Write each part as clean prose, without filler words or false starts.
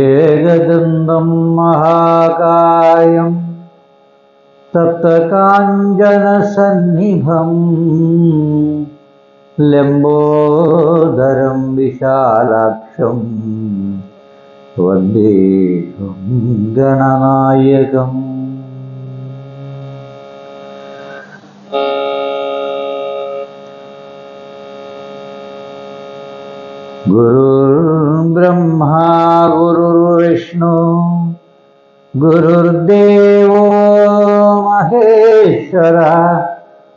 ഏകദന്തം മഹാകായം തപ്തകാഞ്ചനസന്നിഭം ലംബോദരം വിശാലാക്ഷം വന്ദേഹം ഗണനായകം. ഗുരുർബ്രഹ്മാ ഗുരുർവിഷ്ണു ഗുരുർദേവോ മഹേശ്വര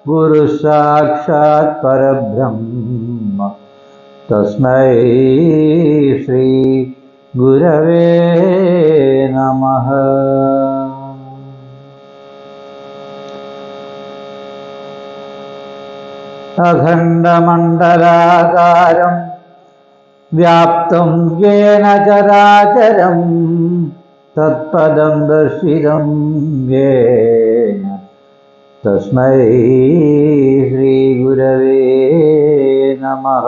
ഗുരു സാക്ഷാത് പരബ്രഹ്മ തസ്മൈ ശ്രീ ഗുരവേ നമഃ. അഖണ്ഡമണ്ഡലാകാരം വ്യാപ്തം യേന ചരാചരം തത്പദം ദർശിതം യേന തസ്മൈ ശ്രീ ഗുരവേ നമഃ.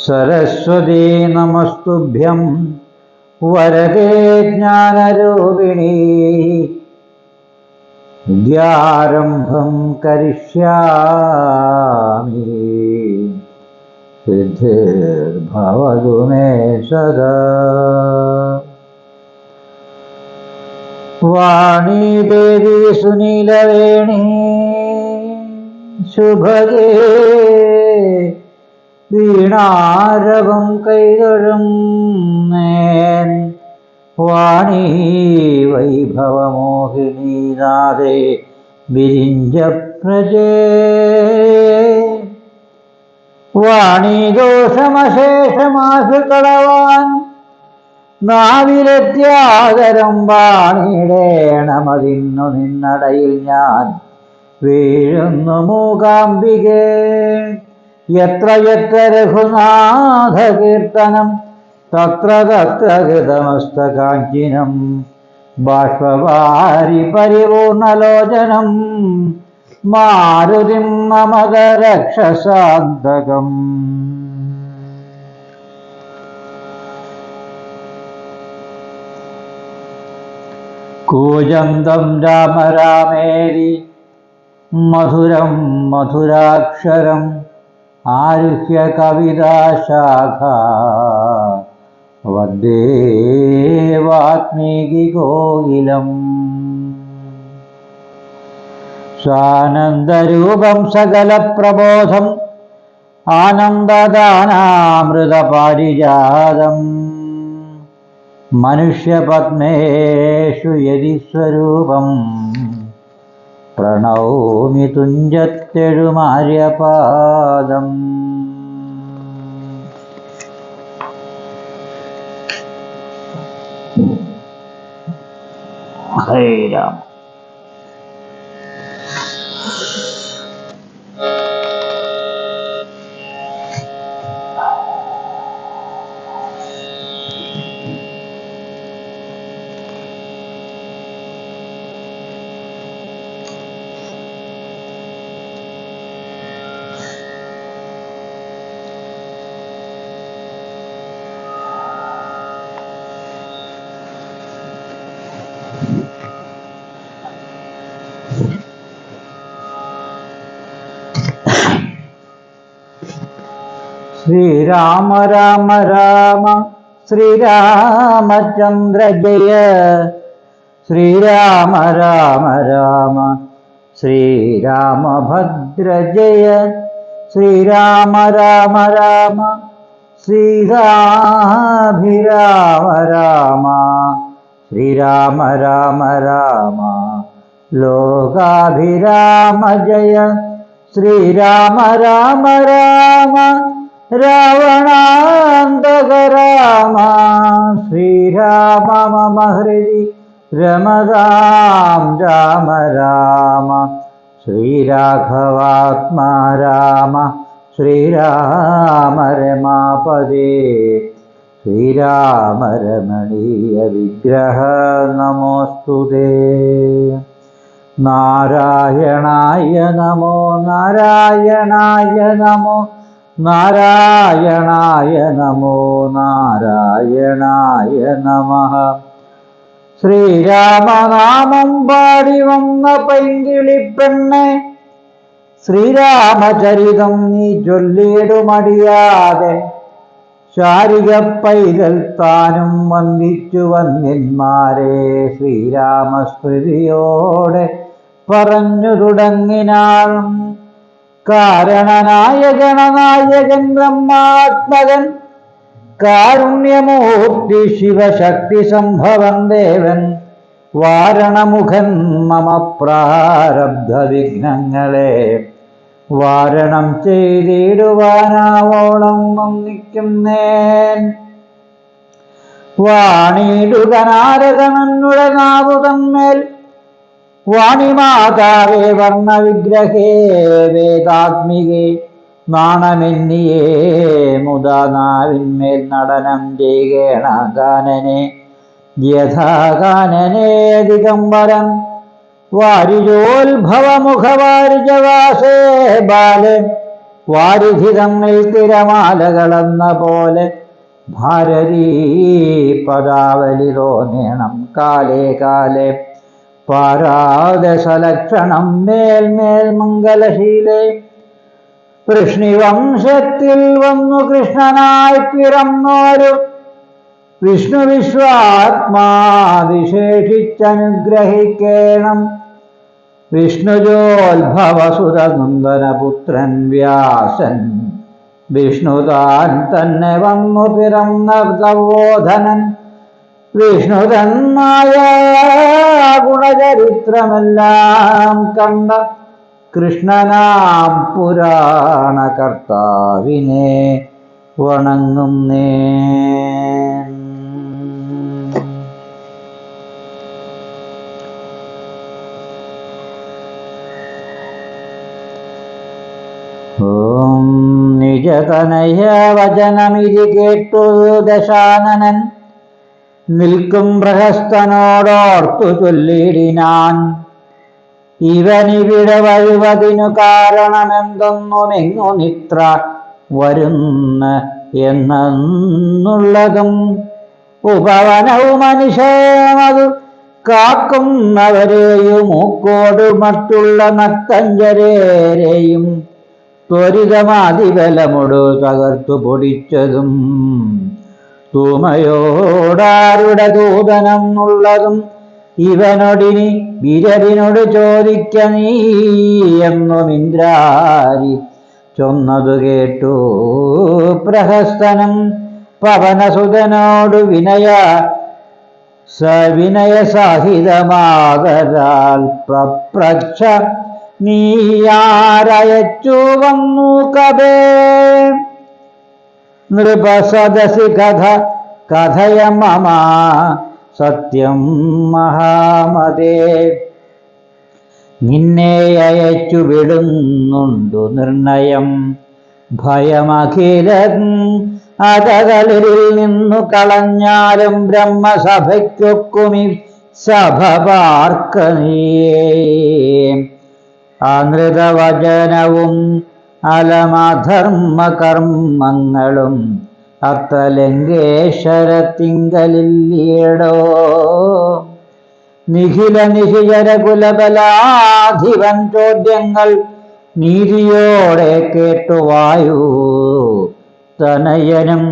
സരസ്വതീ നമസ്തുഭ്യം വരദേ ജ്ഞാനരൂപിണീ വിദ്യാരംഭം കരിഷ്യാമി സിദ്ധിർഭവതു മേ സദാ. വാണീ ദേവി സുനീലവേണീ ശുഭഗേ വീണാരവം കൈതൊഴും നേൻ വാണീ വൈഭവമോഹിനീ നാദേ വിരിഞ്ചപ്രജേ. വാണീ ദോഷമശേഷമാസു കളവാൻ നാവിലെത്യാദരം വാണിടേണമതിന്നു നിന്നടയിൽ ഞാൻ വീഴുന്നു മൂകാംബികേ. യത്ര യത്ര രഘുനാഥ കീർത്തനം തത്ര തത്ര കൃതമസ്തകാഞ്ചിനം ബാഷ്പവാരി പരിപൂർണലോചനം മാരുതിം നമത രക്ഷസാന്തകം. കൂജന്തം രാമ രാമേരി മധുരം മധുരാക്ഷരം ആരുഹ്യ കവിതാശാഖ വന്ദേ വാത്മീകി കോകിലം. സ്വാനന്ദരൂപം സകലപ്രബോധം ആനന്ദദാനാമൃതപാരിജാതം മനുഷ്യപത്മേഷു യതി സ്വരൂപം പ്രണൗമി തുഞ്ചത്തെഴുമാര്യപാദം. ഹരേ രാമ. ശ്രീരാമ രാമ രാമ ശ്രീരാമചന്ദ്ര ജയ ശ്രീരാമ രാമ രാമ ശ്രീരാമഭദ്ര ജയ ശ്രീരാമ രാമ രാമ ശ്രീരാഭിരാമ രാമ ശ്രീരാമ രാമ രാമ ലോകാഭിരാമ ജയ ശ്രീരാമ രാമ രാമ രാവണാന്തക രാമ ശ്രീരാമ മമ ഹൃദി രമതാം രാമ രാമ ശ്രീരാഘവാത്മാ രാമ ശ്രീരാമ രമാപദേ ശ്രീരാമ രമണീയ വിഗ്രഹ നമോസ്തുതേ. നാരായണായ നമോ നാരായണായ നമോ നാരായണായ നമോ നാരായണായ നമഃ. ശ്രീരാമനാമം പാടി വന്ന പൈങ്കിളിപ്പെണ്ണെ ശ്രീരാമചരിതം നീ ചൊല്ലിടുമടിയാതെ ശാരിക പൈതൽ താനും വന്ദിച്ചു വന്യന്മാരെ ശ്രീരാമസ്മൃതിയോടെ പറഞ്ഞു തുടങ്ങിനാൾ. കാരണനായ ഗണനായകൻ ബ്രഹ്മാത്മകൻ കാരുണ്യമൂർത്തി ശിവശക്തി സംഭവം ദേവൻ വാരണമുഖൻ മമ പ്രാരബ്ധ വിഘ്നങ്ങളെ വാരണം ചെയ്തിടുവാനാവോളം വന്ദിക്കുന്നേൻ. വാണിയിടുക നാരദനുടെ നാവുതന്മേൽ വാണിമാതാവേ വർണ്ണവിഗ്രഹേ വേദാത്മികേ നാണമെന്നിയേ മുതാ നാവിന്മേൽ നടനം ചെയ്യണ ഗാനനെ യഥാഗാനനെ ദിഗംബരൻ വാരിജോത്ഭവമുഖവാരിജവാസേ ബാലെ വാരിധി തമ്മിൽ തിരമാലകളെന്ന പോലെ ഭാരതീ പദാവലി തോന്നേണം കാലേ കാലേ പാരാദശലക്ഷണം മേൽമേൽ മംഗലശീലേ. വൃഷ്ണിവംശത്തിൽ വന്നു കൃഷ്ണനായി പിറന്നോരു വിഷ്ണു വിശ്വാത്മാ വിശേഷിച്ചനുഗ്രഹിക്കേണം. വിഷ്ണുജോത്ഭവസുതനന്ദനപുത്രൻ വ്യാസൻ വിഷ്ണുതാൻ തന്നെ വന്നു പിറന്ന തവോധനൻ വിഷ്ണുതന്മായ ഗുണചരിത്രമെല്ലാം കണ്ട കൃഷ്ണനാം പുരാണ കർത്താവിനെ വണങ്ങുന്നേ. ഓം നിജതനയ വചനമിതി കേട്ടു ദശാനനൻ നിൽക്കും പ്രഹസ്തനോടോർത്തു ചൊല്ലിടിനാൻ. ഇവനിവിടെ വരുവതിനു കാരണമെന്തൊന്നുമെങ്ങു നിത്ര വരുന്ന എന്നുള്ളതും ഉപവനവും മനുഷ്യമതു കാക്കുന്നവരെയും മൂക്കോട് മറ്റുള്ള നക്തഞ്ചരേരെയും ത്വരിതമാതിബലമൊടു തകർത്തു പൊടിച്ചതും തൂമയോടാരുടെ ദൂതനെന്നുള്ളതും ഇവനൊടിനി വിരവിനോട് ചോദിക്ക നീ എന്നും ഇന്ദ്രാരി ചൊന്നതു കേട്ടു പ്രഹസ്തനം പവനസുതനോട് സവിനയ സാഹിതമാകരാൽ പ്രപ്രച്ഛ നീയാരയച്ചു വന്നു കഥേ. നൃപസദസി കഥയ മമ സത്യം മഹാമതേ. നിന്നെ അയച്ചു വിടുന്നുണ്ടു നിർണയം ഭയമഖിലൻ അതകളിൽ നിന്നു കളഞ്ഞാലും ബ്രഹ്മസഭയ്ക്കൊക്കുമി സഭ പാർക്കനീയേ. അനൃതവചനവും അലമധർമ്മ കർമ്മങ്ങളും അത്തലങ്കേശ്വരത്തിങ്കലില്ലേടോ. നിഖില നിശിചര കുലബലാധിപൻ ചോദ്യങ്ങൾ നീതിയോടെ കേട്ടുവായു തനയനും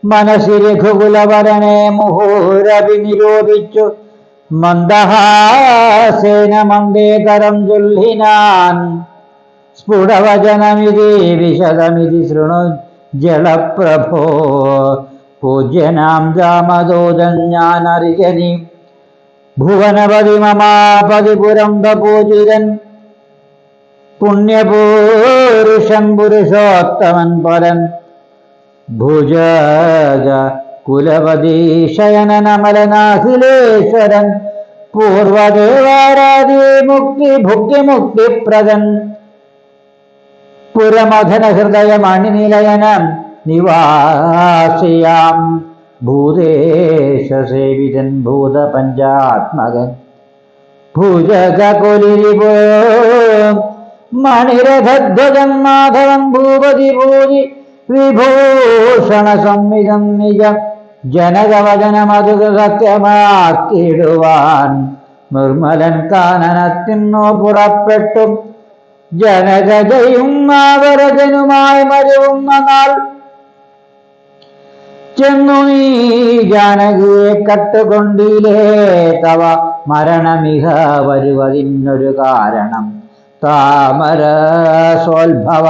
മനസ്സി രഘുകുലവരനെ മുഹൂരവി നിരോധിച്ചു മന്ദഹാസേന മന്ദേതരം ചൊല്ലിനാൻ. സ്ഫുടവചനമിതി വിശദമിതി ശൃണു ജലപ്രഭോ. പൂജ്യനാം രാമദൂതൻ ഞാൻ അറിയനി ഭുവനപതി മമാപതി പുരംബപൂജിതൻ പുണ്യപൂരുഷൻ പുരുഷോത്തമൻ പരൻ ഭുജഗ കുലപതി ശയനമലനാഖിലേശ്വരൻ പൂർവദേവാരാധി മുക്തി ഭുക്തിമുക്തിപ്രദൻ പുരമഥന ഹൃദയമണിനിലയനം നിവാസിയാം ഭൂതേശസേവിതൻ ഭൂതപഞ്ചാത്മകൻ ഭുജകുലിരിപോ മണിരഥധ്വജൻ മാധവൻ ഭൂപതി ഭൂതി വിഭൂഷണ സംവിധം നിജം ജനകവചനമതു സത്യമാക്കിടുവാൻ നിർമ്മലൻ കാനനത്തിനു പുറപ്പെട്ടു ജനകജയും ആവരജനുമായി മരുവുന്ന നാൾ ചെന്നു നീ ജാനകിയെ കട്ടുകൊണ്ടിലേ തവ മരണമിഹ വരുവതിനൊരു കാരണം താമര സോത്ഭവ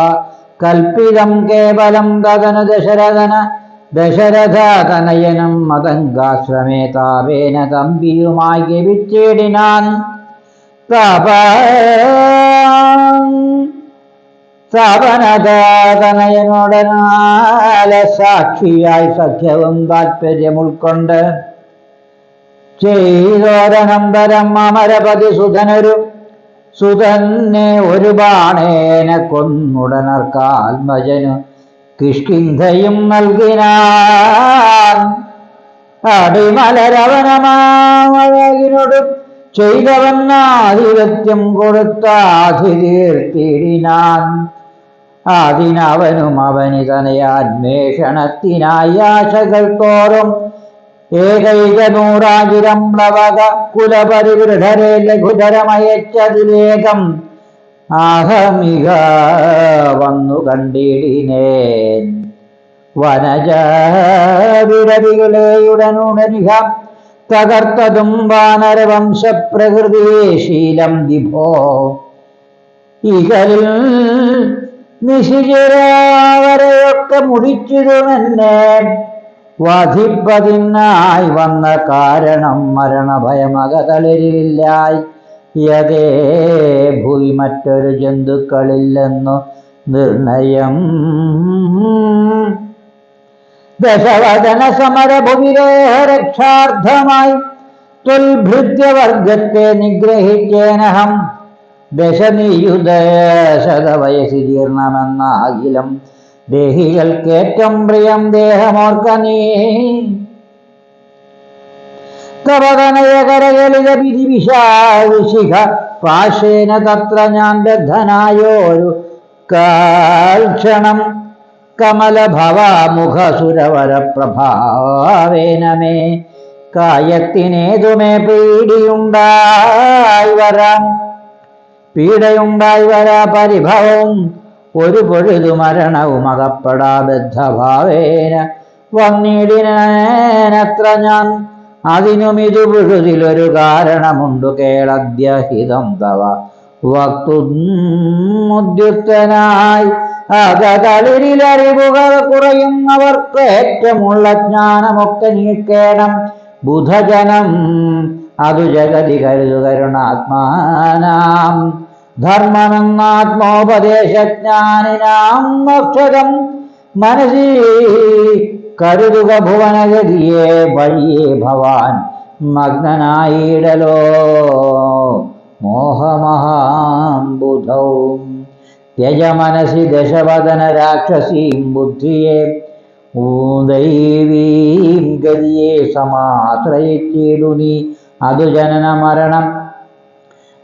കൽപ്പിതം കേവലം തദന ദശരഥതനയനം മതംഗാശ്രമേ താപേന തമ്പിയുമായി ജപിച്ചിടിനാൻ തനയനോടനാല സാക്ഷിയായി സഖ്യവും താല്പര്യം ചെയ്തോരനന്തരം അമരപതി സുതന്നെ ഒരു ബാണേന കൊന്നുടനർക്കാൽമജനു കിഷ്കിന്ധയും നൽകിനാൻ അടിമലരവനമാവഴകിനോട് ചെയ്തവന്നാധിപത്യം കൊടുത്താധിതീർത്തിടിനാൻ അതിനവനും അവനിതനയാന്വേഷണത്തിനായി ആശകൾ തോറും ഏകൈകനൂറായിരം പ്ലവക കുലപരിവൃഢരെ ലഘുധരമയച്ചതിലേകം ആഹമിക വന്നു കണ്ടിടിനേൻ വനജ വിടവികളെയുടനുടനിഹ തകർത്തതും വാനരവംശപ്രകൃതിയെ ശീലം വിഭോ ഇകളിൽ നിശിചിരാവരെയൊക്കെ മുടിച്ചിടുമെന്നെ വധിപ്പതിനായി വന്ന കാരണം മരണഭയമകതളിരില്ലായി യതേ ഭൂമി മറ്റൊരു ജന്തുക്കളില്ലെന്നു നിർണയം ദശവദന സമരഭുവിരേഹരക്ഷാർത്ഥമായി ത്വൽഭൃത്യവർഗത്തെ നിഗ്രഹിച്ചേനഹം ദശനിയുദശതവയസി ജീർണമെന്നാകിലും ദേഹികൾക്കേറ്റം പ്രിയം ദേഹമോർക്ക നീ തവതനയകരകളിത വിധിവിശാവിശിഖ പാശേന തത്ര ഞാൻ ബദ്ധനായോരു കാൽക്ഷണം കമലഭവമുഖസുരവരപ്രഭാവേന മേ കായത്തിനേതുമേ പീഡയുണ്ടായി വരാ പരിഭവവും ഒരു പൊഴുതു മരണവും അകപ്പെടാബദ്ധഭാവേന വന്നിടിനത്ര ഞാൻ അതിനും ഇത് പൊഴുതിലൊരു കാരണമുണ്ടു കേളദ്യഹിതം തവ വക്തുദ്യുക്തനായി അകതളിരിലറിവുകൾ കുറയുന്നവർക്ക് ഏറ്റമുള്ള ജ്ഞാനമൊക്കെ നീക്കേണം ബുധജനം അതു ജഗതി കരുണാത്മാനാം ധർമ്മമെന്നാത്മോപദേശജ്ഞാനിനാം മോക്ഷകം മനസ്സി കരുതുക ഭുവനഗതിയെ വഴിയേ ഭവാൻ മഗ്നനായിടലോ മോഹമഹാംബുധൗ ത്യജമനസി ദശവദന രാക്ഷസീം ബുദ്ധിയെ ദൈവീം ഗതിയെ സമാശ്രയിച്ചിടു നീ അതു ജനന മരണം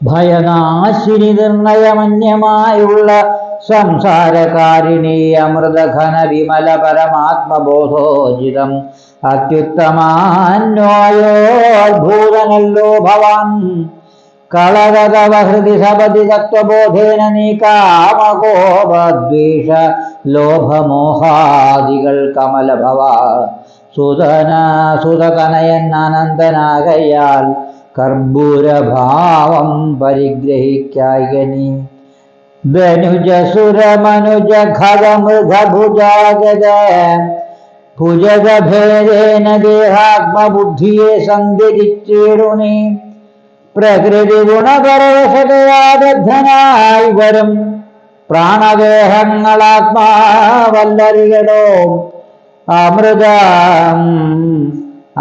ഭയനാശിനി നിർണയമന്യമായുള്ള സംസാരകാരിണീ അമൃതഘന വിമല പരമാത്മബോധോചിതം അത്യുത്തമാന്വയോദ്ഭൂതനല്ലോ ഭവാൻ കളകതവ ഹൃദി സപതി തത്വബോധേന നീ കാമകോപദ്വേഷ ലോഭമോഹാദികൾ കമലഭവ സുതനയൻ അനന്തനാകയാൽ കർപ്പൂരഭാവം പരിഗ്രഹിക്കായനി ധനുജസുരമനുജ ഖഗമൃഗഭുജാഗത ഭുജഗഭേദേന ദേഹാത്മബുദ്ധിയെ സഞ്ചരിച്ചിടുനി പ്രകൃതി ഗുണപരവശതയാബദ്ധനായി വരും പ്രാണദേഹങ്ങളാത്മാവല്ലരികളോ അമൃതം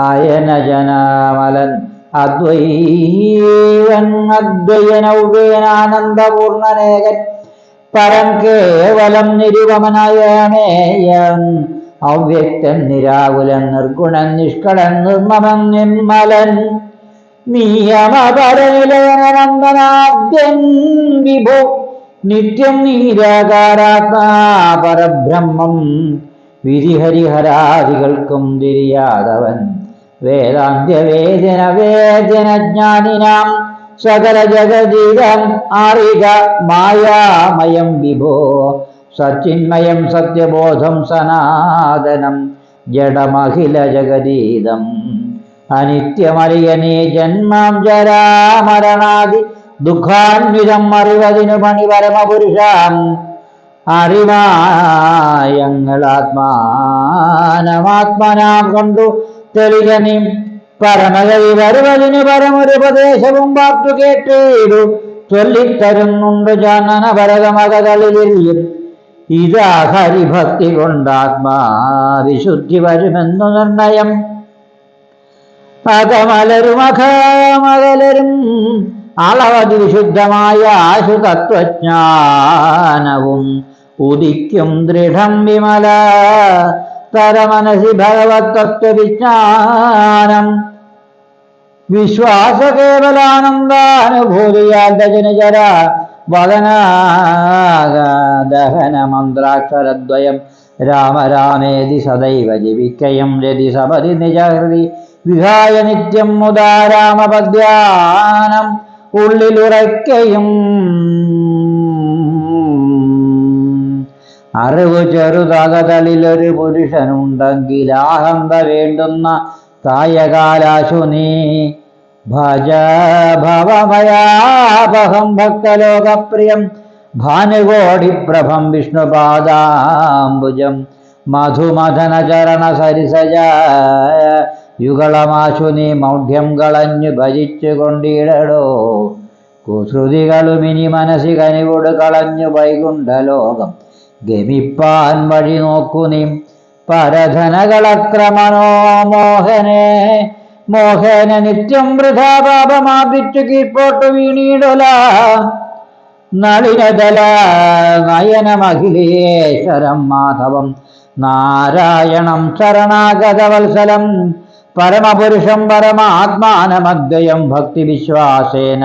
അയനജനമലൻ അദ്വൈവൻ അദ്വയനൗവേനാനന്ദപൂർണനേകൻ പരം കേവലം നിരുപമനയമേയൻ അവ്യക്തൻ നിരാകുലൻ നിർഗുണൻ നിഷ്കളൻ നിർമ്മമൻ നിർമ്മലൻ നിയമപരനിലയനന്ദനാദ്യൻ വിഭു നിത്യം നിരാകാരാത്മാ പരബ്രഹ്മം വിധിഹരിഹരാദികൾക്കും തിരിയാതവൻ വേദാന്ത്യവേദന വേദനജ്ഞാനിനാം സകല ജഗതീതം അറിക മായാമയം വിഭോ സച്ചിന്മയം സത്യബോധം സനാതനം ജഡമഖില ജഗതീതം അനിത്യമറിയനേ ജന്മം ജരാമരണാദി ദുഃഖാന്വിതം അറിവതിനു പണി പരമപുരുഷം അറിവായങ്ങളാത്മാനമാത്മനാം കൊണ്ടു തെളികനി പരമഗതി വരുവതിന് പരമൊരുപദേശവും വാർത്തു കേട്ടിടു ചൊല്ലിത്തരുന്നുണ്ട് ജാനന ഭരതമകതളിലിൽ ഇതാ ഹരിഭക്തി കൊണ്ടാത്മാ വിശുദ്ധി വരുമെന്നു നിർണയം അകമലരും അളവതി വിശുദ്ധമായ ആശുതത്വജ്ഞാനവും ഉദിക്കും ദൃഢം വിമല തരമനസി ഭഗവത് തത്വവിജ്ഞാനം വിശ്വാസ കേവലാനന്ദാനുഭൂതിയാൽ ദജനജര വദനാദഹന മന്ത്രാക്ഷരദ്വയം രാമ രാമേതി സദൈവ ജപിക്കയം രതി സപതി നിജഹൃതി വിഹായ നിത്യം മുദാ രാമപദ്യാനം ഉള്ളിലുറയ്ക്കയും അറിവ് ചെറുതകതളിലൊരു പുരുഷനുണ്ടെങ്കിൽ ആഹന്ത വേണ്ടുന്ന കായകാലാശു നീ ഭജ ഭവമയാപഹം ഭക്തലോകപ്രിയം ഭാനുകോടിപ്രഭം വിഷ്ണുപാദാംബുജം മധുമഥന ചരണ സരിസജ യുഗളമാശു നീ മൗഢ്യം കളഞ്ഞു ഭജിച്ചു കൊണ്ടിടടോ കുശ്രുതികളുമിനി മനസ്സി കനിവോട് കളഞ്ഞു വൈകുണ്ഠലോകം ഗമിപ്പാൻ വഴി നോക്കു നീ പരധനകളക്രമണോ മോഹന നിത്യം വൃഥാ പാപമാപിച്ചു കീഴ്പോട്ടു വീണീടൊല നളിനദല നയനമഖിലേശ്വരം മാധവം നാരായണം ശരണാഗതവത്സലം പരമപുരുഷം പരമാത്മാനമദ്വയം ഭക്തി വിശ്വാസേന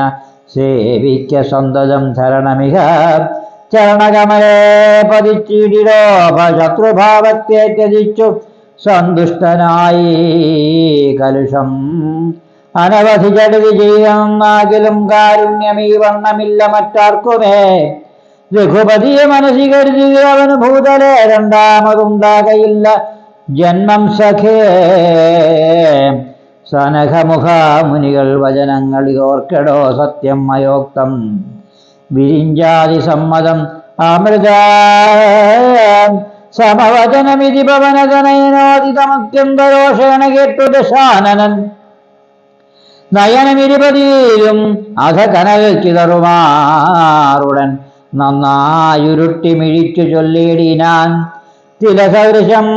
സേവിക്ക സന്തതം ശരണമിഹ ചരണകമലേ പതിച്ചിടിടോ ശത്രുഭാവത്തെ ത്യജിച്ചു സന്തുഷ്ടനായി കലുഷം അനവധി ജഡതി ചെയ്യുന്നാകിലും കാരുണ്യമീ വണ്ണമില്ല മറ്റാർക്കുമേ രഘുപതിയെ മനസ്സി കരുതി അവന് ഭൂതലേ രണ്ടാമതുണ്ടാകയില്ല ജന്മം സഖേ സനഖമുഖ മുനികൾ വചനങ്ങൾ ഇതോർക്കടോ സത്യം അയോക്തം വിരിഞ്ചാതി സമ്മതം അമൃത സമവചനമിതി പവനതനയനോദിതമത്യന്തരോഷേണ കേട്ടു ദശാനനൻ നയനമിരുപതിയിലും അധ കനൽ ചിതറുമാറുടൻ നന്നായുരുട്ടി മിഴിച്ചു ചൊല്ലിയിടിനാൻ തിലസദൃശം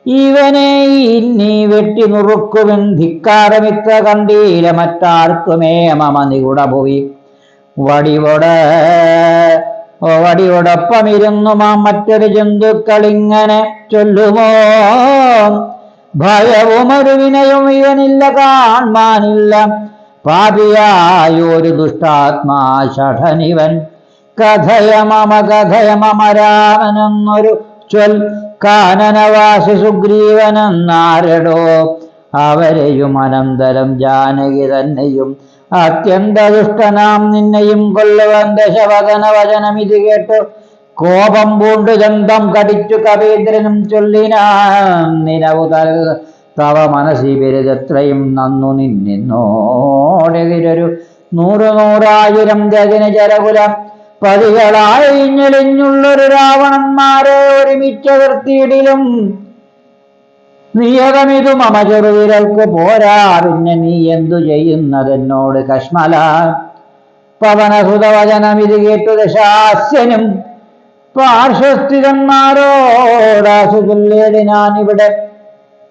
ഇവനെ ഇനി വെട്ടി നുറുക്കുവൻ ധിക്കാരമിത്ര കണ്ടീല മറ്റാർക്കുമേ മമ നികുടഭുവി വടിയോടൊപ്പമിരുന്നു മറ്റൊരു ജന്തുക്കളിങ്ങനെ ചൊല്ലുമോ ഭയവും ഒരു വിനയും ഇവനില്ല കാൺമാനില്ല പാപിയായൊരു ദുഷ്ടാത്മാ ഷഠനിവൻ കഥയ മമ രാമനെന്നൊരു ചൊൽ കാനനവാസി സുഗ്രീവനെന്നാരടോ അവരെയും അനന്തരം ജാനകി തന്നെയും അത്യന്ത ദുഷ്ടനാം നിന്നെയും കൊല്ലുവൻ ദശവദന വചനമിത് കേട്ടു കോപം പൂണ്ടു ദന്തം കടിച്ചു കവീന്ദ്രനും ചൊല്ലിനാൻ നിലവു തവ മനസ്സി ബിരുദത്രയും നന്നു നിന്നോടെതിരൊരു 100,000 ജഗന ജരകുലം പതികളായി ഞെളിഞ്ഞുള്ളൊരു രാവണന്മാരെ ഒരുമിച്ച നിർത്തിയിടിലും നിയതമിതു മമ ചെറുവിരൽക്ക് പോരാ പിന്നെ നീ എന്തു ചെയ്യുന്നതെന്നോട് കശ്മല പവനസുതവചനമിത് കേട്ടു ദശാസ്യനും പാർശ്വസ്ഥിതന്മാരോടാശു ചൊല്ലിടിനാനിവിടെ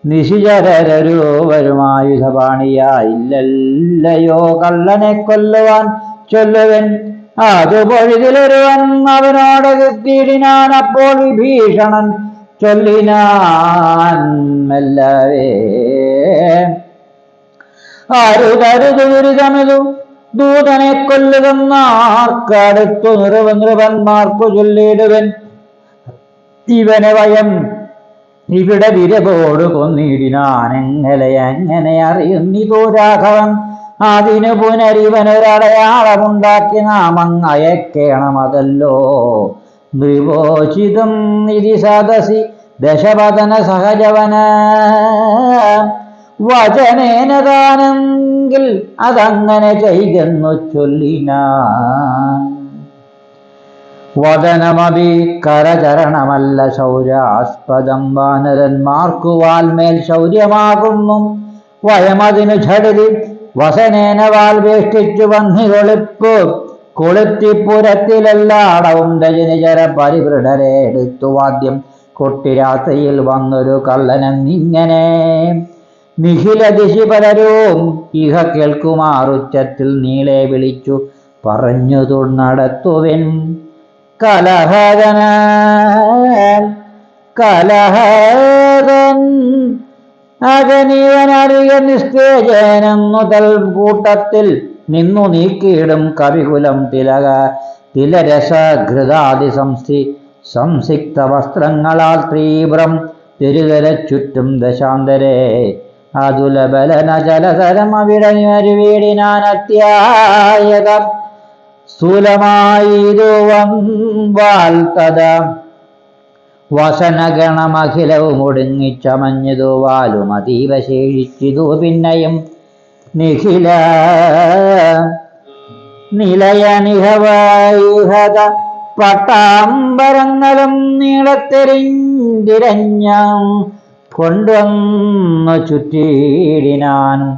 നിശിചരരുവരുമായുധപാണിയായില്ലല്ലയോ കള്ളനെ കൊല്ലുവാൻ ചൊല്ലുവൻ അതു പൊഴുതിലൊരുവൻ അവനോട് കിട്ടിയിടിനാൻ അപ്പോൾ വിഭീഷണൻ ചൊല്ലിനാൻ മെല്ലവേ അരുതരുതു ദുരിതമിതു ദൂതനെ കൊല്ലുകന്നാർക്കടുത്തു നൃപന്മാർക്കു ചൊല്ലിടുവൻ ഇവനെ വയം ഇവിടെ വിരവോട് കൊന്നിടിനാനെങ്ങനെ അറിയുന്നിതോ രാഘവൻ അതിനു പുനരിവനൊരടയാളമുണ്ടാക്കി നാമങ്ങയക്കേണമതല്ലോ നൃപോചിതം ഇതി സദസി ദശവദന സഹജവന വചനേന താനെങ്കിൽ അതങ്ങനെ ചെയ്തെന്നു ചൊല്ലിനാൻ വദനമതി കരചരണമല്ല ശൗര്യാസ്പദം വാനരന്മാർക്കു വാൽമേൽ ശൗര്യമാകുന്നു വയമതിനു ഝടിതി വസനേന വാൽ വേഷ്ടിച്ചു വന്നികൊളിപ്പു കൊളുത്തിപ്പുരത്തിലെല്ലാടവും രജനിചര പരിവൃഢരെ എടുത്തു വാദ്യം കൊട്ടിരാത്രിയിൽ വന്നൊരു കള്ളനെന്നിങ്ങനെ നിഖില ദിശി പലരും ഇഹ കേൾക്കുമാറുച്ചത്തിൽ നീളെ വിളിച്ചു പറഞ്ഞു തുണടത്തുവൻ കലഹകൻ അകനീവനറിയ നിസ്തേജനെന്നു തൽ കൂട്ടത്തിൽ നിന്നു നീക്കിയിടും കവികുലം തിലരസഘൃതാദി സംസിക്ത വസ്ത്രങ്ങളാൽ തീവ്രം തിരുതര ചുറ്റും ദശാന്തരെ അതുലബലന ജലതരം അവിടനിവരുവീടിനാൻ അത്യായക സ്ഥൂലമായിരുവൽ തഥ വസനഗണമഖിലവും ഒടുങ്ങിച്ചമഞ്ഞതു വാലും അതീവ ശേഷിച്ചിതു പിന്നെയും നിഖില നിലയനിഹവൈഹത പട്ടാമ്പരങ്ങളും നീളത്തെരിന്തിരഞ്ഞ കൊണ്ടുവന്നു ചുറ്റിയിടിനാൻ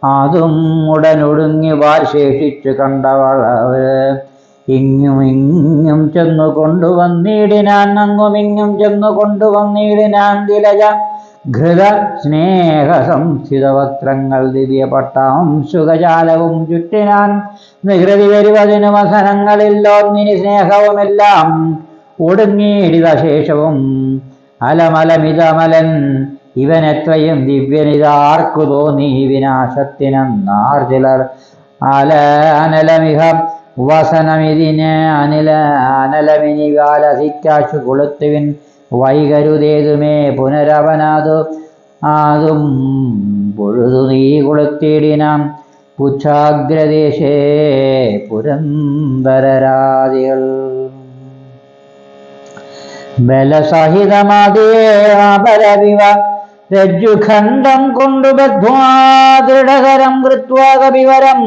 അതും ഉടനൊടുങ്ങി വാൽ ശേഷിച്ചു കണ്ടവളവ് ഇങ്ങും ചെന്നു കൊണ്ടുവന്നിടിനാൻ അങ്ങുമിങ്ങും ചെന്നു കൊണ്ടുവന്നിടിനാൻ തിലജ ഘൃത സ്നേഹ സംസ്ഥിത വസ്ത്രങ്ങൾ ദിവ്യ പട്ടാംശുകജാലവും ചുറ്റിനാൻ നികൃതി വരുവതിനു വസനങ്ങളില്ലോന്നിനി സ്നേഹവുമെല്ലാം ഒടുങ്ങിയിടിത ശേഷവും അലമലമിതമലൻ ഇവനെത്രയും ദിവ്യനിതാർക്കു തോന്നി വിനാശത്തിനാർ ചിലർ അനലമിഹ വസനമിതിന് അനലമിനി വാലസിക്കാശു കൊളുത്തുവിൻ വൈകരുതേതുമേ പുനരവനാതും പൊഴുതു നീ കൊളുത്തിയിടിനാം പുച്ഛാഗ്രദേശേ പുരന്തരരാദികൾ ബലസഹിതമാദേവ രജ്ജുഖണ്ഡം കൊണ്ടു ബദ്ധ്വാ ദൃഢകരം കൃത്വാ കപിവരം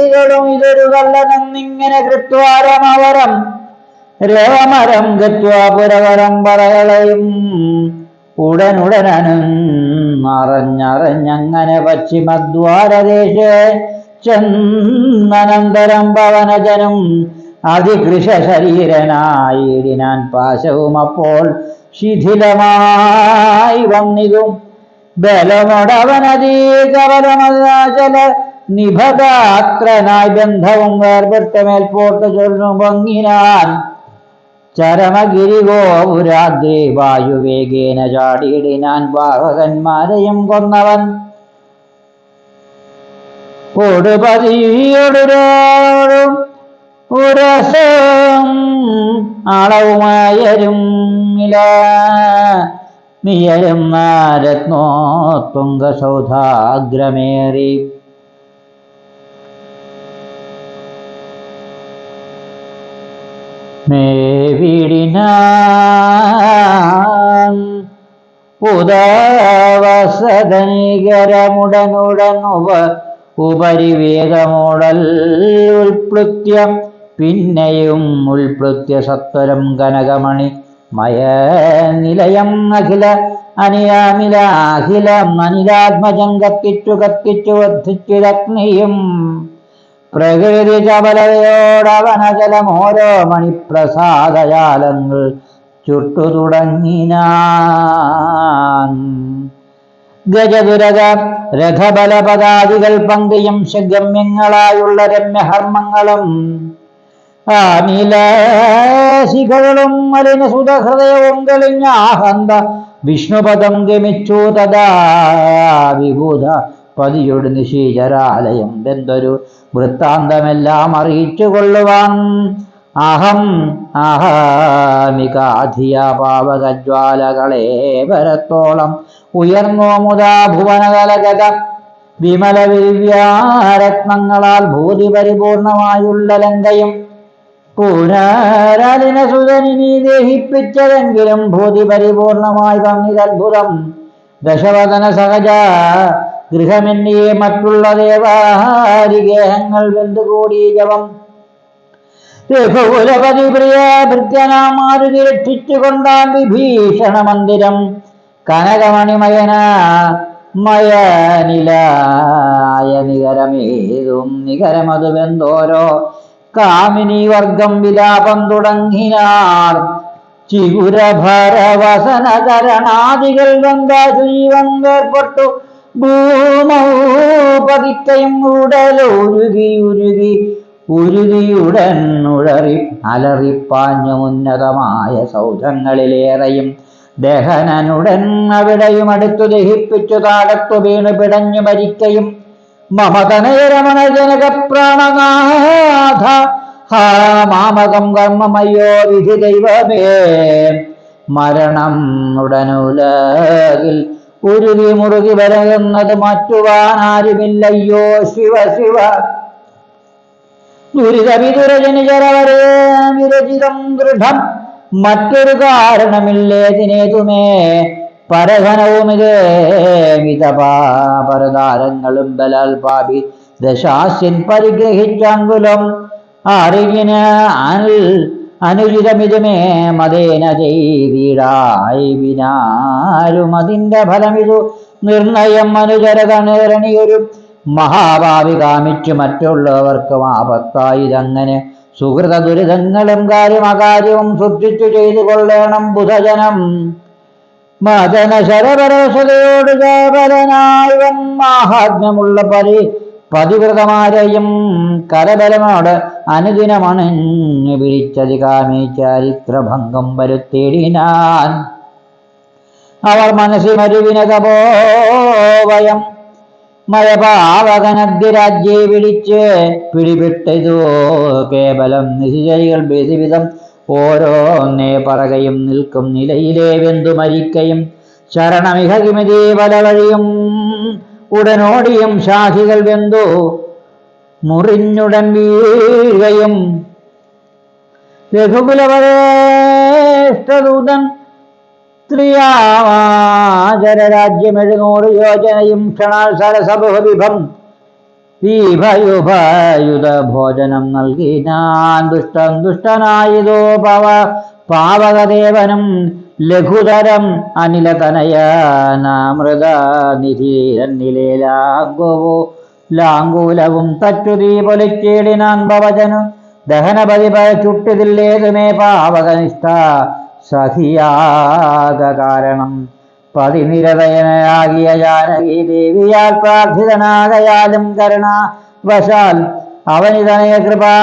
ീകളും ഇതൊരു കള്ളനെന്നിങ്ങനെ കൃത്വാരമവരം രവമരം ഗത്വാ പുരവരം പറകളയും ഉടനുടനറിഞ്ഞറിഞ്ഞങ്ങനെ പശ്ചിമദ്വാരദേശേ ചെന്നനന്തരം പവനജനും അതികൃശ ശരീരനായിടിനാൻ പാശവും അപ്പോൾ ശിഥിലമായി വന്നിതും ബലമൊടവനതീകവലമചല നിഭഗാത്രനായി ബന്ധവും വേർപെട്ട മേൽപോട്ട് ചൊല്ലും ഭംഗിനാൻ ചരമഗിരിഗോപുരാഗ്രേ വായുവേഗേന ചാടിയിടിനാൻ വാഹകന്മാരെയും കൊന്നവൻ കൊടുപതിയോടും ഉരസം അളവുമായരും നിയരും രത്നോത്തുംഗസൗധാഗ്രമേറി മേവിടിനാൻ ഉദവസദനികരമുടനുടൻ ഉപരിവേഗമോടൽ ഉൾപ്ലുത്യം പിന്നെയും ഉൾപ്ലുത്യ സത്വരം കനകമണി മയ നിലയം അഖില അനിലാഖിലം അനിലാത്മജം കത്തിച്ചു വർദ്ധിച്ചുരഗ്നിയും പ്രകൃതി ചപലതയോടവനചലം ഓരോ മണിപ്രസാദജാലങ്ങൾ ചുട്ടു തുടങ്ങിനാൻ. ഗജദുരക രഥബലപദാദികൾ പങ്കുയും ഗമ്യങ്ങളായുള്ള രമ്യഹർമ്മങ്ങളും ആനിലശിഖകളും മലിനസുതഹൃദയവും തെളിഞ്ഞ ആഹന്ത വിഷ്ണുപദം ഗമിച്ചു. തഥാ വിഭൂത പതിയുടെ നിശീചരാലയം എന്തൊരു വൃത്താന്തമെല്ലാം അറിയിച്ചു കൊള്ളുവാൻ അഹം അഹമികാധിയ പാവകജ്വാലകളെ വരത്തോളം ഉയർന്നോ മുതാ ഭുവനകലഗത വിമല ദിവ്യാരത്നങ്ങളാൽ ഭൂതി പരിപൂർണമായുള്ള ലങ്കയും പുനരലിനസുതനിനി ദേഹിപ്പിച്ചതെങ്കിലും ഭൂതി പരിപൂർണമായി തന്നിതത്ഭുതം. ദശവദന സഹജ ഗൃഹമെന്നിയെ മറ്റുള്ള ദേവാരിഗേഹങ്ങൾ വെന്തുകൂടി ജപം. രഘുകുലപതി പ്രിയ ഭൃത്യനാമാരുതി രക്ഷിച്ചുകൊണ്ടാൻ വിഭീഷണ മന്ദിരം കനകമണിമയനായ നികരമേതും നികരമതു വെന്തോരോ കാമിനി വർഗം വിലാപം തുടങ്ങിനാർ. ചിഗുരഭരവസനകരണാദികൾ വന്ദാജീവൻ വേർപ്പെട്ടു ഭൂമൗപതിക്കയും ഉരുകിയുടൻ അലറിപ്പാഞ്ഞുമുന്നതമായ സൗധങ്ങളിലേറെയും ദഹനനുടൻ അവിടെയും അടുത്തു ദഹിപ്പിച്ചു താഴത്തു വീണു പിടഞ്ഞു മരിക്കയും മമതനയരമണ ജനക പ്രാണനാഥ ഹാ മാമകം കർമ്മമയോ വിധി ദൈവമേ. മരണം ഉടനുലകിൽ ഉരുകി മുറുകി വരകുന്നത് മാറ്റുവാനാരുമില്ലയ്യോ ശിവ ശിവ. ദുരിതവിദുരജനിചരവരേ വിരചിതം ദൃഢം മറ്റൊരു കാരണമില്ലേതിനേതുമേ. പരധനവുമിതേ മിതപാപരതാരങ്ങളും ബലാൽ പാപി ദശാസ്യൻ പരിഗ്രഹിച്ചാങ്കുലം അറിവിന് അനുചിതമിതുമേ മതേന ചെയ്തിടായി വിനാലും അതിൻ്റെ ഫലമിതു നിർണയം. അനുചരകണിയൊരു മഹാഭാവി കാമിച്ചു മറ്റുള്ളവർക്കും ആപത്തായിതങ്ങനെ സുഹൃത ദുരിതങ്ങളും കാര്യമകാര്യവും സൂക്ഷിച്ചു ചെയ്തു കൊള്ളണം ബുധജനം. മദന ശരപരോഷതയോട് ജാബലനായവൻ മാഹാത്മ്യമുള്ള പതിവ്രതമാരെയും കരബലമോട് അനുദിനമണിഞ്ഞു പിരിച്ചതികാമി ചരിത്രഭംഗം വരുത്തിയിടിനാൻ. അവർ മനസ്സിമരുവിന തപോവയം മയപാവകനദ്യരാജ്യെ വിളിച്ച് പിടിപെട്ടതോ കേവലം നിശിചരികൾ വിധം ഓരോന്നേ പറകയും നിൽക്കും നിലയിലെ വെന്തു മരിക്കയും ശരണമിഹ കിമിതേ പല വഴിയും ഉടനോടിയും ശാഖികൾ വെന്തു മുറിഞ്ഞുടൻ വീഴുകയും രഘുകുലപരേഷ്ഠദൂതൻ ത്രിയാചരരാജ്യമെഴുന്നൂറ് യോജനയും ക്ഷണാൽ സരസബഹുവിഭം വിഭയുഭയുധ ഭോജനം നൽകിനാൻ. ദുഷ്ടനായതോ പാവകദേവനും ലഘുതരം അനിലതനയനാമൃത ലാങ്കൂലവും തച്ചുതീ പൊലിച്ചേടിനാൻ ഭവജനു ദഹനപതി ചുട്ടിതില്ലേതുമേ പാവകനിഷ്ഠ സഖിയാക കാരണം. പതിനിരതയനാകിയ ജാനകി ദേവിയാൽ പ്രാർത്ഥിതനാകയാലും കരുണാവശാൽ അവനിതനയാകൃപാ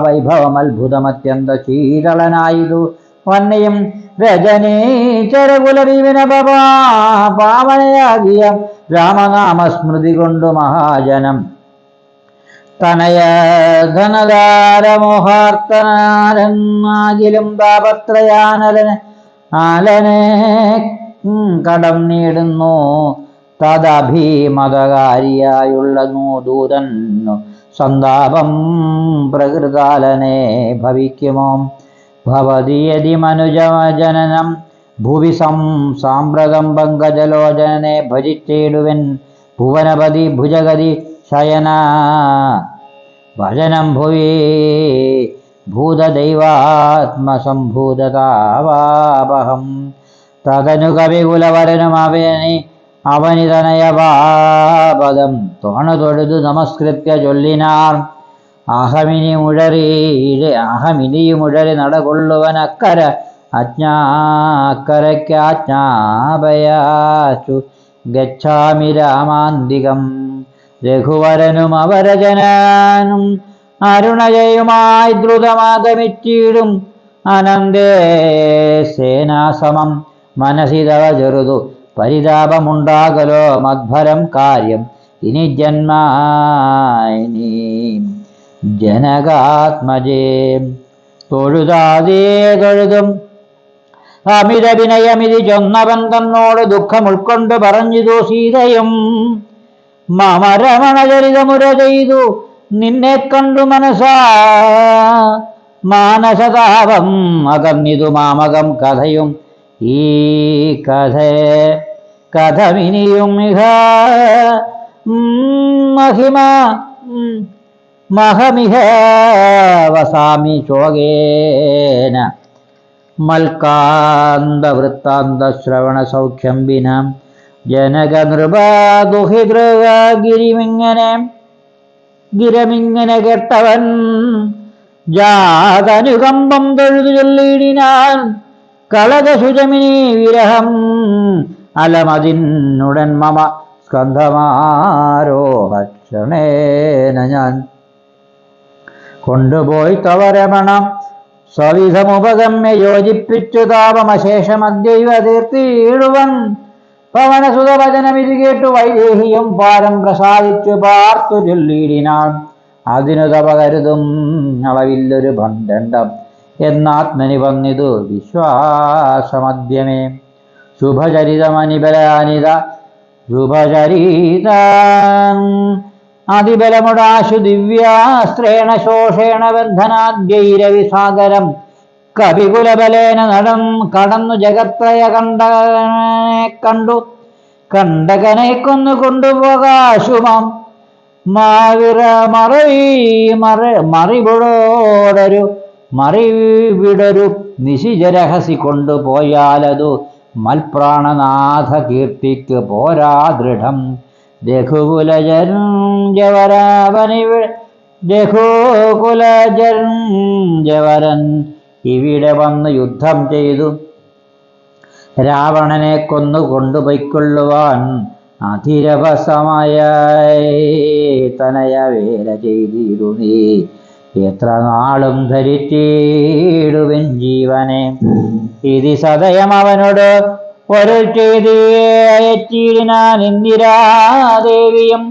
വൈഭവം അത്ഭുതമത്യന്ത ശീതളനായിതു വന്നയും രജനീചരകുലവിവിന പാവനയാകിയ രാമനാമസ്മൃതി കൊണ്ടു മഹാജനം തനയ ധനദാരമോഹാർത്തനാരെന്നാകിലും താപത്രയാനലനെ കടം നേടുന്നു. തദഭിമതകാരിയായുള്ള ദൂതന്നു സന്താപം പ്രകൃതാലനെ ഭവിക്കുമോ. ഭവതിയതി മനുജനനം ഭുവി സാമ്പ്രതം പങ്കജലോചനെ ഭജിച്ചേടുവൻ ഭുവനപതി ഭുജഗതി ശയന ഭജനം ഭുവി ഭൂതദൈവാത്മസംഭൂതതാവാപഹം. തദനു കവികുലവരനുമവനി അവനിതനയപാപദം തൊണതൊഴുതു നമസ്കൃത്യ ചൊല്ലിനാർ. അഹമിനിയുമുഴറി നടകൊള്ളുവനക്കര അജ്ഞാക്കരയ്ക്കാജ്ഞാപയാച്ചു ഗച്ഛാമി രാമാന്തികം. രഘുവരനും അവരജനാനും അരുണജയുമായി ദ്രുതമാഗമിച്ചിടും അനന്തേ സേനാസമം. മനസി തവ ചെറുതു പരിതാപമുണ്ടാകലോ മദ്ഭരം കാര്യം ഇനി ജന്മാനി ജനകാത്മജേ. തൊഴുതും അമിത വിനയമിതി ചൊന്നവൻ തന്നോട് ദുഃഖം ഉൾക്കൊണ്ട് പറഞ്ഞിതു സീതയും. മമ രമണചരിതമുര ചെയ്തു നിന്നെ കണ്ടു മാനസതാപം അകന്നിതു മാമകം കഥയും ഈ കഥമിനിയും മഹമിഹ വസാമി ശോകേന മൽക്കാന്ത വൃത്താന്ത ശ്രവണ സൗഖ്യം വിന. ജനക ഗിരമിങ്ങനെ കേട്ടവൻ ജാതനുകമ്പം തൊഴുതു ചൊല്ലിടിനാൻ. കളകസുജമിനി വിരഹം അലമതിനുടൻ മമ സ്കന്ധമാരോഹക്ഷണേന ഞാൻ കൊണ്ടുപോയി തവരമണം സ്വവിധമുപഗമ്യ യോജിപ്പിച്ചു താപമശേഷമദ്യൈവ തീർത്തിയിടുവൻ. പവനസുതവചനമിത് കേട്ടു വൈദേഹിയും പാരം പ്രസാദിച്ചു പാർത്തു ചൊല്ലിയിടിനാൻ. അതിനു തപ കരുതും അളവില്ലൊരു ഭണ്ഡം എന്നാത്മനി വന്നിതു വിശ്വാസമദ്യമേ. ശുഭചരിതമനിബലാനിത ശുഭചരിത അതിബലമുടാശു ദിവ്യാസ്ത്രേണ ശോഷേണ ബന്ധനാദ്യൈരവിസാഗരം. കവികുലബലേന കടന്നു ജഗത്രയ കണ്ടകനെ കൊന്നു കൊണ്ടുപോകാശുമാം. മറിവിടൊരു നിശിജരഹസി കൊണ്ടുപോയാലതു മൽപ്രാണനാഥ കീർത്തിക്ക് പോരാ ദൃഢം. രഘുകുലജരൻ ഇവിടെ വന്ന് യുദ്ധം ചെയ്തു രാവണനെ കൊന്നു കൊണ്ടുപോയിക്കൊള്ളുവാൻ അതിരവസമായ തനയ വേല ചെയ്തിരുന്നീ. എത്ര നാളും ധരിച്ചിടുവൻ ജീവനെ. ഇതി സദയം അവനോട് ഒരു ചെയ്തിനാൻ ഇന്ദിരാദേവിയും.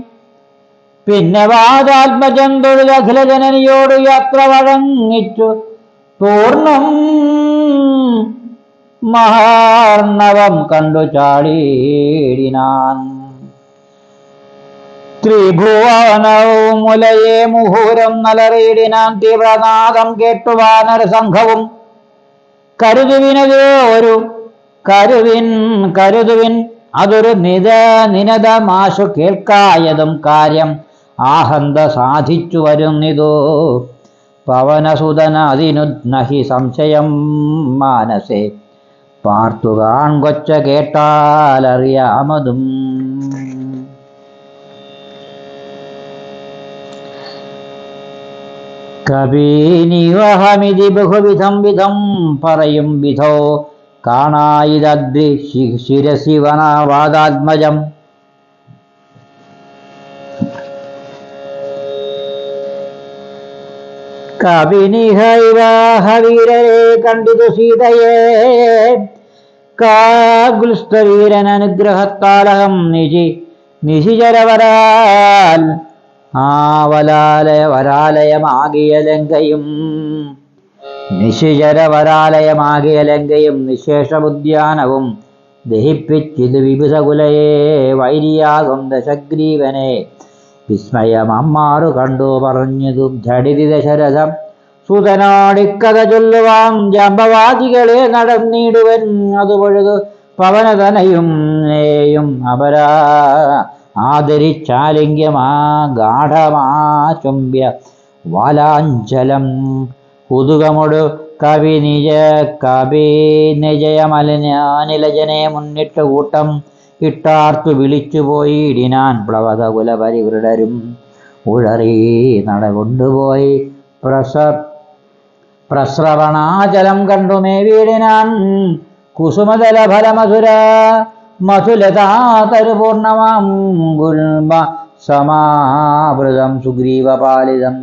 പിന്നെ വാദാത്മജൻ തൊഴുതഖില ജനനിയോട് യാത്ര വഴങ്ങിച്ചു പൂർണ്ണം മഹാർണവം കണ്ടു ചാടിയിടിനാൻ. ത്രിഭുവനവും മുലയെ മുഹൂരം നലറിയിടിനാൻ. തീവ്രനാദം കേട്ടു വാനര സംഘവും കരുതുവിൻ അതൊരു നിനദമാശു കേൾക്കായതും കാര്യം ആഹന്ത സാധിച്ചു വരുന്നിതോ. പവനസുതന അതിനു നഹി സംശയം മാനസേ. പാർത്തു കാൺകൊച്ച കേട്ടാലറിയാമതും. കവീനിവഹമിതി ബഹുവിധം പറയും വിധോ കാണായിദ്രി ശിരസി വനവാദാത്മജം. കവിനിഹൈവാഹവീരരെ കണ്ടിതു സീതയെ കാഗുൽസ്ഥവീരനനുഗ്രഹത്താലഹം നിശിചരവരാൽ വരാലയമാകിയ ലങ്കയും നിശേഷബുദ്ധ്യാനവും ദഹിപ്പിച്ചിത് വിബുധകുലയെ വൈരിയാകും ദശഗ്രീവനെ. വിസ്മയം അമ്മാറു കണ്ടു പറഞ്ഞതു ഝടിതി ദശരഥം സുതനോടിക്കഥ ചൊല്ലുവാൻ. ജാമ്പവാദികളെ നടന്നിടുവൻ അതു പൊഴുതു പവനതനയും അപരാ ആദരിച്ചാലിംഗ്യമാ ഗാഠമാചുംബ്യ വാലാഞ്ചലം. കുതുകമൊടു കവിനിജയമലിനാനിലജനെ മുന്നിട്ട് കൂട്ടം ഇട്ടാർത്തു വിളിച്ചുപോയിടിനാൻ പ്ലവകകുലപരിവൃഢരും ഉഴറി നടകൊണ്ടുപോയി പ്രസ്രവണാചലം കണ്ടുമേ വീടിനാൻ കുസുമതല ഫലമധുര മധുലതാതരുപൂർണമാം ഗുൽമ സമാവൃതം സുഗ്രീവപാലിതം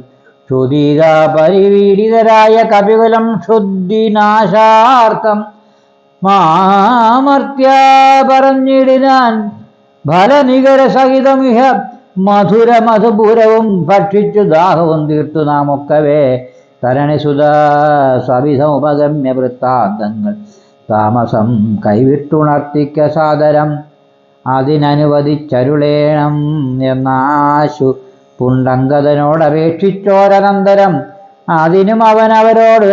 ക്ഷുദിത പരിപീഡിതരായ കപികുലം ക്ഷുദ്ധിനാശാർത്ഥം മാമർത്യ പറഞ്ഞിടിനാൻ ഫലനികര സഹിതമിഹ മധുര മധുപൂരവും ഭക്ഷിച്ചു ദാഹവും തീർത്തു നാം ഒക്കവേ തരണിസുത സവിധമുപഗമ്യ വൃത്താന്തങ്ങൾ താമസം കൈവിട്ടുണർത്തിക്ക സാദരം അതിനനുവദിച്ചരുളേണം എന്നാശു പുണ്ടങ്കദനോടപേക്ഷിച്ചോരനന്തരം അതിനും അവൻ അവരോട്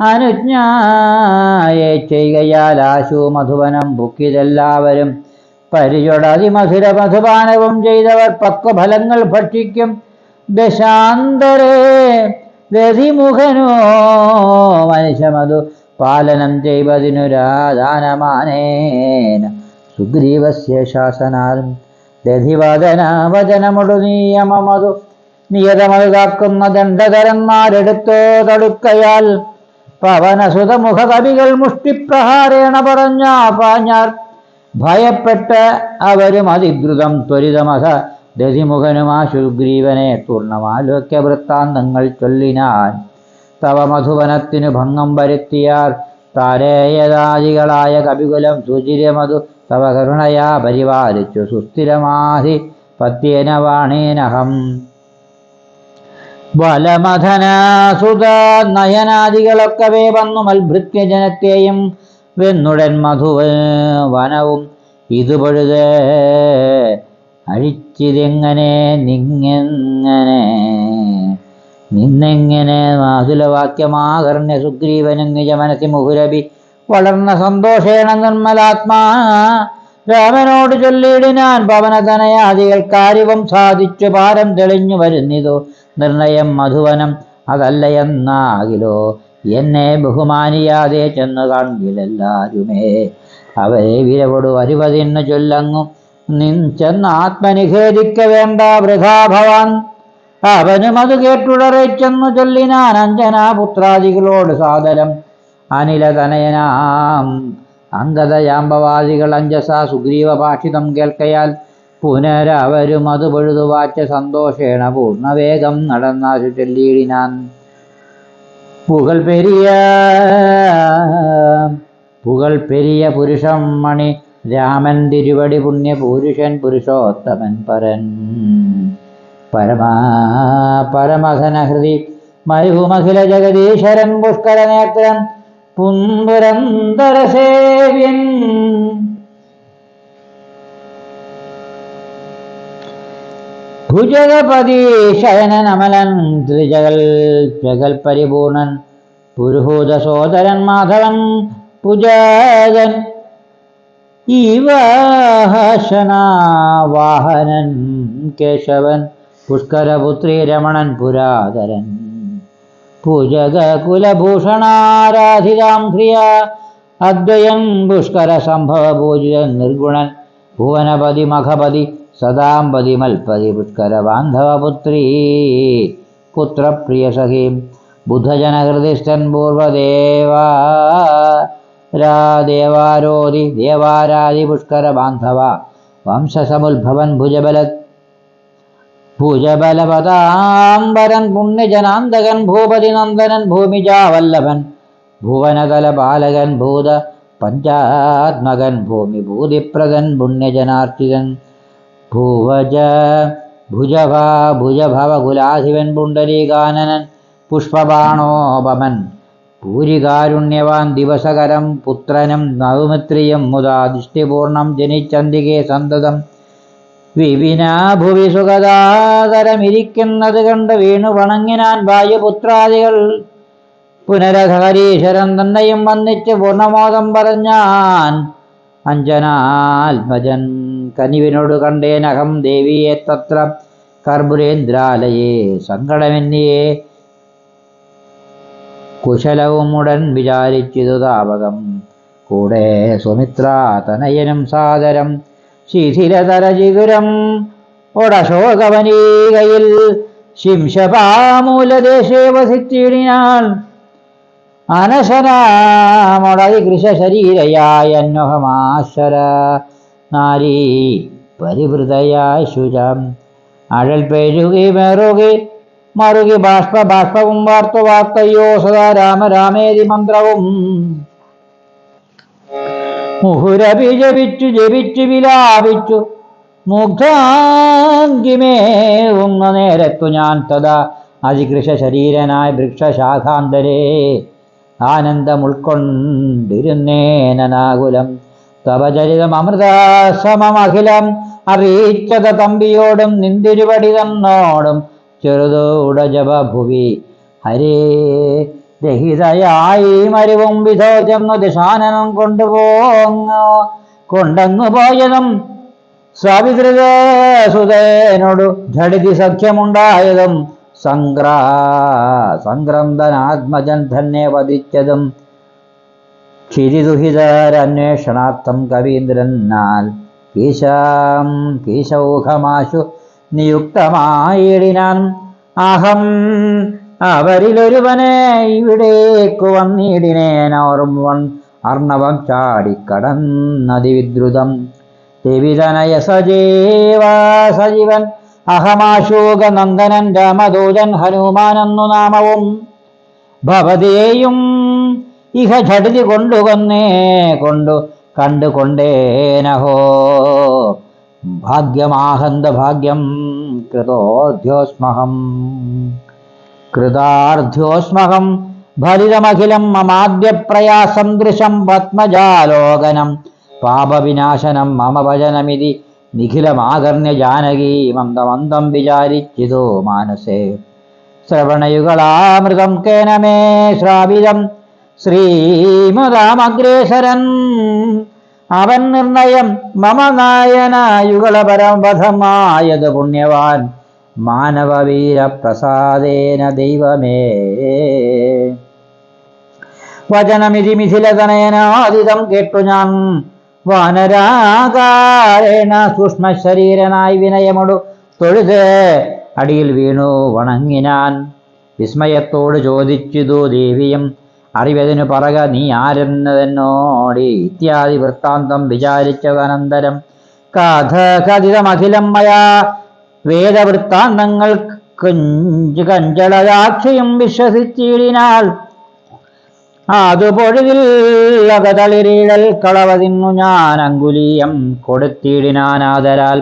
അനുജ്ഞയെ ചെയ്യുകയാൽ ആശു മധുവനം ബുക്കിതെല്ലാവരും പരിചൊടതിമധുര മധുപാനവും ചെയ്തവർ പക്വഫലങ്ങൾ ഭക്ഷിക്കും ദശാന്തരേ രതിമുഖനോ മനുഷ്യമധു പാലനം ചെയ്വതിനുരാധാനമാനേന സുഗ്രീവസ്യ ശാസനാലും ദധിവദനവചനമൊടു നിയമമതു നിയതമതു കാക്കുന്ന ദണ്ഡധരന്മാരെടുത്തോ തടുക്കയാൽ പവനസുതമുഖ കവികൾ മുഷ്ടിപ്രഹാരേണ പാഞ്ഞാർ ഭയപ്പെട്ട് അവരും അതിദ്രുതം ത്വരിതമഥ ദധിമുഖനുമാ സുഗ്രീവനെ പൂർണ്ണമാലോക്യ വൃത്താന്തങ്ങൾ ചൊല്ലിനാൻ തവ മധുവനത്തിനു ഭംഗം വരുത്തിയാർ താരേയദാദികളായ കപികുലം സുചിരമതു തവ കരുണയാ പരിപാലിച്ചു സുസ്ഥിരമാഹി പത്യേന വാണേനഹം ബലമഥനസുത നയനാദികളൊക്കവേ വന്നു മൽഭൃത്യ ജനത്തെയും വെന്നുടൻ വനവും ഇതുപൊഴുത് അഴിച്ചിതെങ്ങനെ നിന്നെങ്ങനെ മാതുലവാക്യമാകർണ്യ സുഗ്രീവനും നിജമനസി മുഹുരഭി വളർന്ന സന്തോഷേണ നിർമ്മലാത്മാ രാമനോട് ചൊല്ലിയിടിനാൻ പവനതനയാദികൾ കാര്യവും സാധിച്ചു പാരം തെളിഞ്ഞു വരുന്നിതോ നിർണയം മധുവനം അതല്ല എന്നാകിലോ എന്നെ ബഹുമാനിയാതെ ചെന്നു കാൺകിലെല്ലാരുമേ അവരെ വിരവൊടു വരുവതിന്നു ചൊല്ലങ്ങും ചെന്ന് ആത്മനിഖേദിക്ക വേണ്ട വൃഥാ ഭവാൻ അവനും അത് കേട്ടുടറിച്ചെന്നു ചൊല്ലിനാൻ അഞ്ജനാപുത്രാദികളോട് സാദരം അനിലതനയനാം അംഗതയാമ്പവാദികൾ അഞ്ജസ സുഗ്രീവ ഭാഷിതം കേൾക്കയാൽ പുനരവരും അത് പൊഴുതുവാച്ച സന്തോഷേണ പൂർണ്ണവേഗം നടന്നാശു ചൊല്ലിയിടിനാൻ പുകൾ പെരിയ പുരുഷം മണി രാമൻ തിരുവടി പുണ്യപുരുഷൻ പുരുഷോത്തമൻ പരൻ പരമധനഹൃതി മരുഭുമഖില ജഗദീശ്വരൻ പുഷ്കരനേത്രൻ പുൻപുരന്തരസേവ്യൻ ഭുജഗപതി ശയനമലൻ ത്രിജഗൽ പരിപൂർണൻ പുരുഹൂത സോദരൻ മാധവൻ പുജകൻ വാഹനൻ കേശവൻ പുഷ്കരപുത്രി രമണൻ പുരാതരൻ പൂജക കുലഭൂഷണാരാധിതാം ക്രിയ അദ്വയൻ പുഷ്കര സംഭവ പൂജിതൻ നിർഗുണൻ ഭുവനപതി മഖപതി സദാംപതി മൽപതി പുഷ്കര ബാന്ധവപുത്രീ പുത്രപ്രിയ സഖീം ബുദ്ധജനഹൃദിസ്ഥൻ പൂർവദേവാരോധി ദേവാരാധി പുഷ്കര ബാന്ധവ വംശസമുദ്ഭവൻ ഭുജബലപദാംബരൻ പുണ്യജനാന്തകൻ ഭൂപതി നന്ദനൻ ഭൂമിജാവല്ലഭൻ ഭുവനതല പാലകൻ ഭൂത പഞ്ചാത്മകൻ ഭൂമി ഭൂതിപ്രദൻ പുണ്യജനാർച്ചിതൻ ഭുജഭവകുലാധിപൻ പുണ്ടരീകാനനൻ പുഷ്പബാണോപമൻ പൂരികാരുണ്യവാൻ ദിവസകരം പുത്രനും നവമിത്രിയും മുതാ ദൃഷ്ടിപൂർണം ജനിച്ചന്തികെ സന്തതം വിപിനാഭുവി സുഗതാകരമിരിക്കുന്നത് കണ്ട് വീണു വണങ്ങിനാൻ വായുപുത്രാദികൾ പുനരധകരീശ്വരൻ തന്നെയും വന്നിച്ച് പൂർണ്ണമോദം പറഞ്ഞാൻ അഞ്ജനാത്മജൻ കനിവിനോട് കണ്ടേനഹം ദേവിയെ തത്ര കർപ്പുരേന്ദ്രാലയേ സങ്കടമെന്നിയേ കുശലവും ഉടൻ വിചാരിച്ചിതു താപകം കൂടെ സുമിത്രാതനയനും സാദരം ശിഥിലതരചിഗുരം ഒടശോകവനീകയിൽ ശിംശപാമൂലദേശേ വസിച്ചിടിനാൾ. അനശനാമൊടതി കൃശരീരയായ അന്വഹമാശ്വര നാരീ പരിവൃതയായ ശുചം അഴൽ പെരുകി മറുകി ബാഷ്പവും വാർത്തയോ സദാ രാമ രാമേതി മന്ത്രവും മുഹുരഭി ജപിച്ചു വിലാപിച്ചു മുഗ്ധാങ്കിമേവുന്ന നേരത്തു ഞാൻ തഥാ അതികൃശ ശരീരനായ വൃക്ഷശാഖാന്തരേ ആനന്ദം ഉൾക്കൊണ്ടിരുന്നേനാകുലം. തവചരിതം അമൃതസമമഖിലം അറിയിച്ചത തമ്പിയോടും നിന്തിരുപടി തന്നോടും ചെറുതോട ജപഭുവി ഹരേ രഹിതയായി മരുവും വിധോ ചെന്നു ദിശാനനം കൊണ്ടങ്ങു പോയതും സവിതൃതസുതേനോടു ഝടിതി സഖ്യമുണ്ടായതും സംക്രന്ദനാത്മജൻ തന്നെ വധിച്ചതും ക്ഷിതിദുഹിതരന്വേഷണാർത്ഥം കവീന്ദ്രനാൽ കീശൗഖമാശു നിയുക്തമായിടിനാൻ. അഹം അവരിലൊരുവനെ ഇവിടേക്കു വന്നിടിനേനോർവൻ അർണവം ചാടിക്കടന്നതിവിദ്രുതം ദേവിതനയ സജീവൻ അഹമാശോകനന്ദനൻ രാമദൂതൻ ഹനുമാനെന്നു നാമവും ഭവതേയും ഇഹ ഝടിതി കണ്ടുകൊണ്ടേനഹോ ഭാഗ്യമാഹന്ത ഭാഗ്യം കൃതാർധ്യോസ്മഹം ഫലിതമഖിലം മമാദ്യപ്രയാസം ദൃശം പത്മജാലോകനം പാപവിനാശനം മമ ഭജനമിതി നിഖിലമാകർണ്യ ജാനകീ മന്ദമന്ദം വിചാരിച്ചിതോ മാനസേ. ശ്രവണയുഗളാമൃതം കേനമേ ശ്രാവിതം ശ്രീമദാമഗ്രേസരൻ അവൻ നിർണയം മമ നായനായുഗളപരംവധമായത് പുണ്യവാൻ മാനവവീരപ്രസാദേന ദൈവമേ. വചനമിതി മിഥിലതനയനാദിതം കേട്ടു ഞാൻ വാനരാകാരേണ സൂക്ഷ്മശരീരനായി വിനയമൊടു തൊഴുത് അടിയിൽ വീണു വണങ്ങിനാൻ. വിസ്മയത്തോട് ചോദിച്ചിതു ദേവിയും അറിവതിനു പറക നീ ആരെന്നതെന്നോടി ഇത്യാദി വൃത്താന്തം വിചാരിച്ചതനന്തരം കഥിതമഖിലം മയാ വേദവൃത്താന്തങ്ങൾ കഞ്ചളരാക്ഷിയും വിശ്വസിച്ചിടിനാൾ. അതുപൊഴുതിൽ കളവതിന്നു ഞാൻ അങ്കുലീയം കൊടുത്തിടിനാനാദരാൽ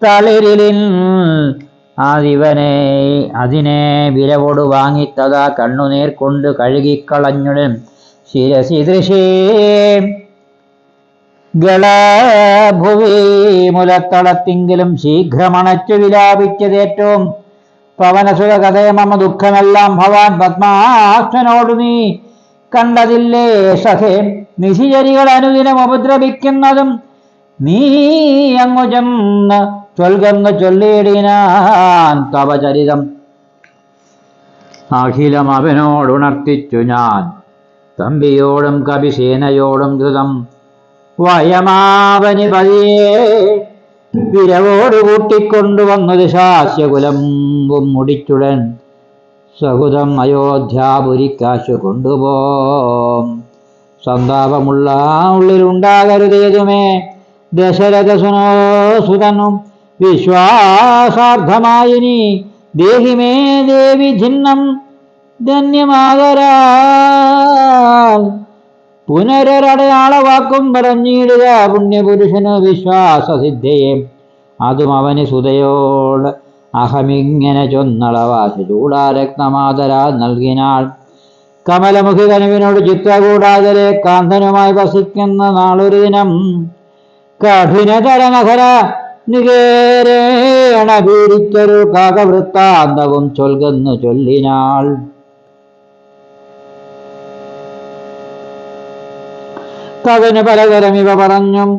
തളിരിലിൻ അതിനെ വിരവോട് വാങ്ങിത്തതാ കണ്ണുനീർ കൊണ്ട് കഴുകിക്കളഞ്ഞുടൻ ശിരസി ദൃശേ ഗളഭുവി മുലത്തളത്തിങ്കിലും ശീഘ്രമണച്ചു വിലാപിച്ചതേറ്റവും പവനസുര കഥയ മമ ദുഃഖമെല്ലാം ഭവാൻ പത്മാഷ്ടനോടു നീ കണ്ടതില്ലേ സഖേ. നിശിചരികൾ അനുദിനം ഉപദ്രവിക്കുന്നതും നീ അങ്ങു ചെന്ന് ചൊല്ലിയിടിനാൻ തവചരിതം അഖിലം അവനോടുണർത്തിച്ചു ഞാൻ തമ്പിയോടും കപിസേനയോടും ധൃതം വയമാവനി പതിയെ വിരവോട് കൂട്ടിക്കൊണ്ടുവന്നത് ശാസ്യകുലം മുടിച്ചുടൻ സഹുതം അയോധ്യാപുരിക്കാശു കൊണ്ടുപോം. സന്താപമുള്ള ഉള്ളിലുണ്ടാകരുതേതുമേ ദശരഥസുതനും വിശ്വാസാർത്ഥമായിനി ദേഹിമേ ദേവി ഭിന്നം ധന്യമാകരാൽ. പുനരടയാളവാക്കും പറഞ്ഞിടുക പുണ്യപുരുഷന് വിശ്വാസസിദ്ധയെ. അതും അവന് സുതയോട് അഹമിങ്ങനെ ചൊന്നളവാശ ചൂടാരക്തമാതരാ നൽകിനാൾ. കമലമുഖി കനുവിനോട് ചിത്രകൂടാതരെ കാന്തനുമായി വസിക്കുന്ന നാളൊരു ദിനം കഠിനതര നഗര നികേരേണ പീഡിച്ചൊരു കാകവൃത്താന്തവും ചൊൽകെന്നു ചൊല്ലിനാൾ. തവന് പലതരം ഇവ പറഞ്ഞും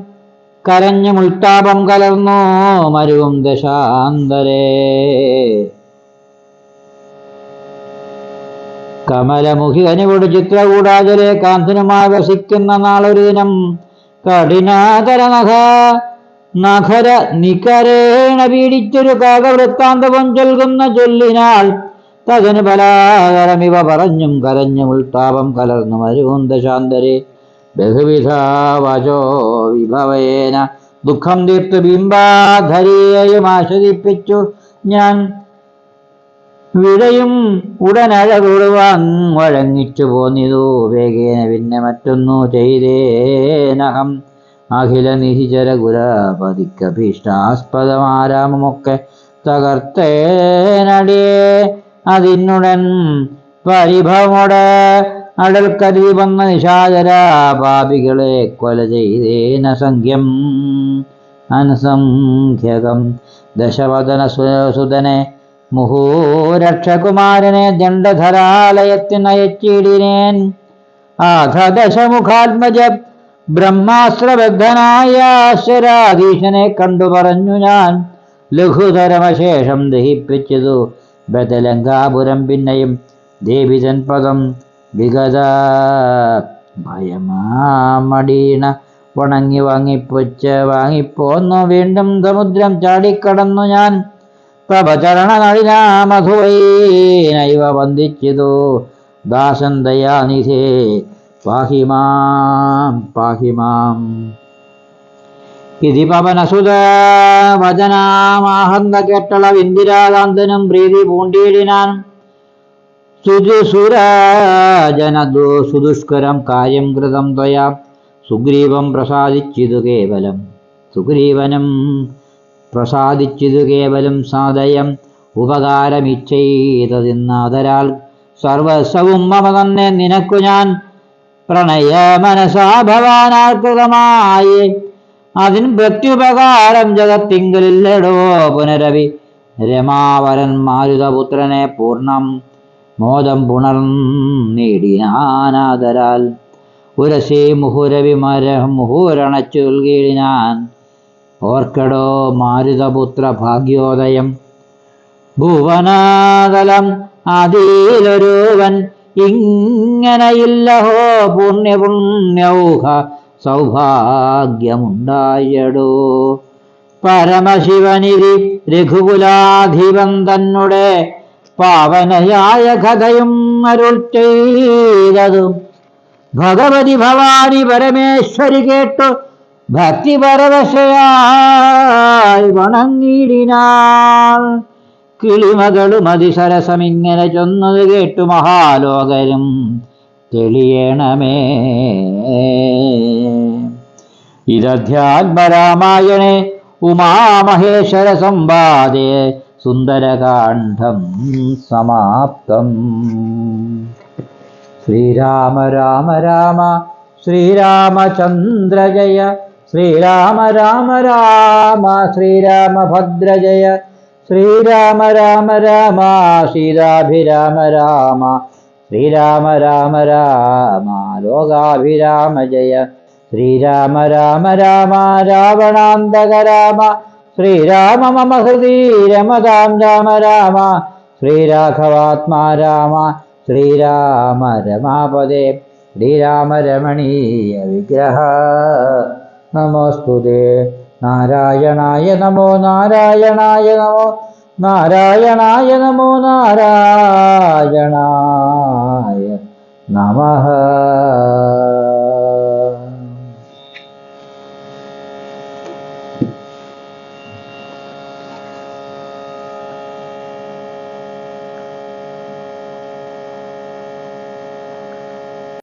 കരഞ്ഞും ഉൾത്താപം കലർന്നു മരുവും ദശാന്തരേ. കമലമുഖി കനിവോട് ചിത്രകൂടാചലെ കാന്തനുമായി വസിക്കുന്ന നാളൊരു ദിനം കഠിനാതര നഖര നികരേണ പീഡിച്ചൊരു കാകവൃത്താന്തവും ചൊൽകുന്ന ചൊല്ലിനാൾ തകന് പലാതരമിവ പറഞ്ഞും കരഞ്ഞും ഉൾത്താപം കലർന്നു മരുകുന്ദശാന്തരെ ബഹുവിധ വചോ വിഭവേന ദുഃഖം തീർത്തു ബിംബാധരിയെയും ആശ്വസിപ്പിച്ചു ഞാൻ വിടയും ഉടനഴകൊടുവാൻ വഴങ്ങിച്ചു പോന്നിതു വേഗേന പിന്നെ മറ്റൊന്നു ചെയ്തേനഹം അഖില നിഹിചര ഗുരപതിക്കഭീഷ്ടാസ്പദമാരാമമൊക്കെ തകർത്തേനടിയേ അതിനുടൻ പരിഭവമോട് അടൽക്കരി വന്ന നിശാചര പാപികളെ കൊല ചെയ്തേന സംഖ്യം അനസംഖ്യകം ദശവദന സുതനെ മുഹൂരക്ഷകുമാരനെ ദണ്ഡധരാലയത്തിനയച്ചിടിനേൻ ആധ ദശമുഖാത്മജ ബ്രഹ്മാസ്ത്രബദ്ധനായ അശ്വരാധീശനെ കണ്ടു പറഞ്ഞു ഞാൻ ലഘുതരമശേഷം ദഹിപ്പിച്ചതു ബദലങ്കാപുരം പിന്നെയും ദേവിതൻ പദം വിഗത ഭയമാമടീണ വണങ്ങി വാങ്ങിപ്പോന്നു വീണ്ടും സമുദ്രം ചാടിക്കടന്നു ഞാൻ പ്രഭചരണനളിനാമധുവൈനൈവ വന്ദിച്ചിതു ദാസൻ ദയാനിധേ പാഹിമാം പാഹിമാം ഇതി പവനസുത വചനാമാഹന്ത കേട്ടളവിന്ദിരാകാന്തനും പ്രീതി പൂണ്ടിയിടിനാൻ സുദുഷ്കരം കാര്യം കൃതം ത്വയാ സുഗ്രീവം പ്രസാദിച്ചിതു കേവലം സാദയം ഉപകാരമിച്ഛൈതതിന്നാദരാൽ സർവസ്വവും മമ തന്നെ നിനക്കു ഞാൻ പ്രണയ മനസാ ഭവാനാൽകൃതമായി അതിന് പ്രത്യുപകാരം ജഗത്തിങ്കലില്ലടോ പുനരവി രമാവരൻ മാരുതപുത്രനെ പൂർണ്ണം മോദം പുണർന്നേടിനാനാദരാൽ ഉരസി മുഹൂരണച്ചു നൽകിയിടിനാൻ ഓർക്കടോ മാരുതപുത്ര ഭാഗ്യോദയം ഭുവനാതലം അതിലൊരുവൻ ഇങ്ങനെയില്ലഹോ പുണ്യൗഹ സൗഭാഗ്യമുണ്ടായടോ പരമശിവനിധി രഘുകുലാധിപൻ തന്നെ പാവനയായ കഥയും അരുൾ ചെയ്തതും ഭഗവതി ഭവാനി പരമേശ്വരി കേട്ടു ഭക്തിപരവശയായി വണങ്ങിടിനാൾ കിളിമകളും അതിസരസമിങ്ങനെ ചൊന്നത് കേട്ടു മഹാലോകരും തെളിയണമേ ഇതധ്യാത്മരാമായണേ ഉമാമഹേശ്വര സംവാദേ സുന്ദരകാന്ഡം സമാപ്തം. ശ്രീരാമ രാമ രാമ ശ്രീരാമചന്ദ്ര ജയ ശ്രീരാമ രാമ രാമ ശ്രീരാമഭദ്ര ജയ ശ്രീരാമ രാമ രാമ സീതാഭിരാമ രാമ ശ്രീരാമ രാമ രാമ ലോകാഭിരാമ ജയ ശ്രീരാമ രാമ രാമ രാവണാന്തക രാമ ശ്രീരാമ മമ ഹൃദി രമതാം രാമ രാമ ശ്രീരാഘവാത്മാ രാമ ശ്രീരാമ രമാപദേ ശ്രീരാമ രമണീയ വിഗ്രഹ നമോസ്തുതേ. നാരായണായ നമോ നാരായണായ നമോ നാരായണായ നമോ നാരായണായ നമഃ.